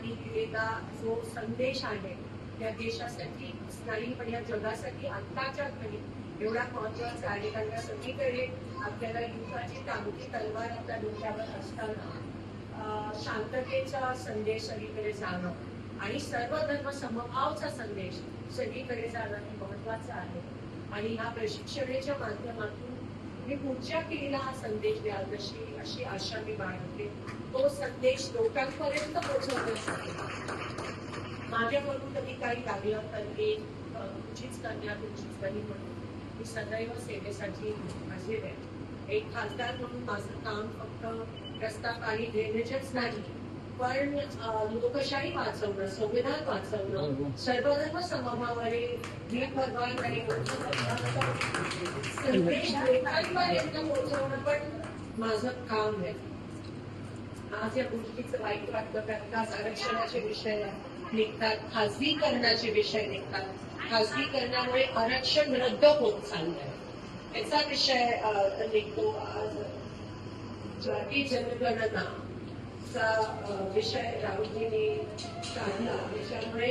लोकांनी दिलेला जो संदेश आहे या देशासाठी नाही पण या जगासाठी आत्ताच्या घडी एवढा महत्वाचा आहे. कारण या सगळीकडे आपल्याला युद्धाची टांगती तलवार आपल्या डोक्यावर असताना शांततेचा संदेश सगळीकडे जाणं आणि सर्व धर्म समभावचा संदेश सगळीकडे जाणं हे महत्वाचं आहे. आणि ह्या प्रशिक्षणाच्या माध्यमातून मी पुढच्या पिढीला हा संदेश द्याल अशी आशा मी बाळगते. तो संदेश लोकांपर्यंत पोहोचवण्यासाठी माझ्याकडून कधी काही लागलं तर तुझीच कन्या तुझीच बहीण म्हणून मी सदैव सेवेसाठी हजर आहे. एक खासदार म्हणून माझं काम फक्त रस्ता पाणी ड्रेनेजच नाही पण लोकशाही वाचवणं, संविधान वाचवणं, सर्वधर्म समभावाने नीट भगवान आणि संदेश लोकांपर्यंत पोहोचवणं पण माझं काम आहे. आज या गोष्टीचं वाईट वाटतं कारण आज आरक्षणाचे विषय निघतात, खासगीकरणाचे विषय निघतात. खासगीकरणामुळे आरक्षण रद्द होत चाललंय याचा विषय निघतो. आज जाती जनगणना चा विषय राहुलजींनी काढला त्याच्यामुळे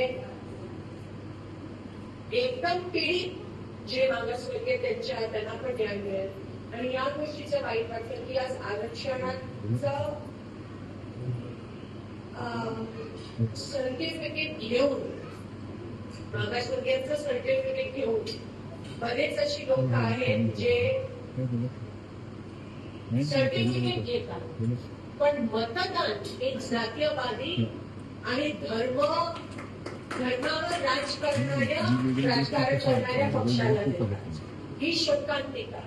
एकदम पीडित जे मागासवर्गीय त्यांना पण न्याय मिळेल. आणि या गोष्टीचं वाईट वाटतं की आज आरक्षणाचं सर्टिफिकेट घेऊन मागासवर्गीयांचं सर्टिफिकेट घेऊन बरेच अशी लोक आहेत जे सर्टिफिकेट घेतात पण मतदान एक जातीयवादी आणि धर्मावर राजकारण करणाऱ्या पक्षाला देतात. ही शोकांतिका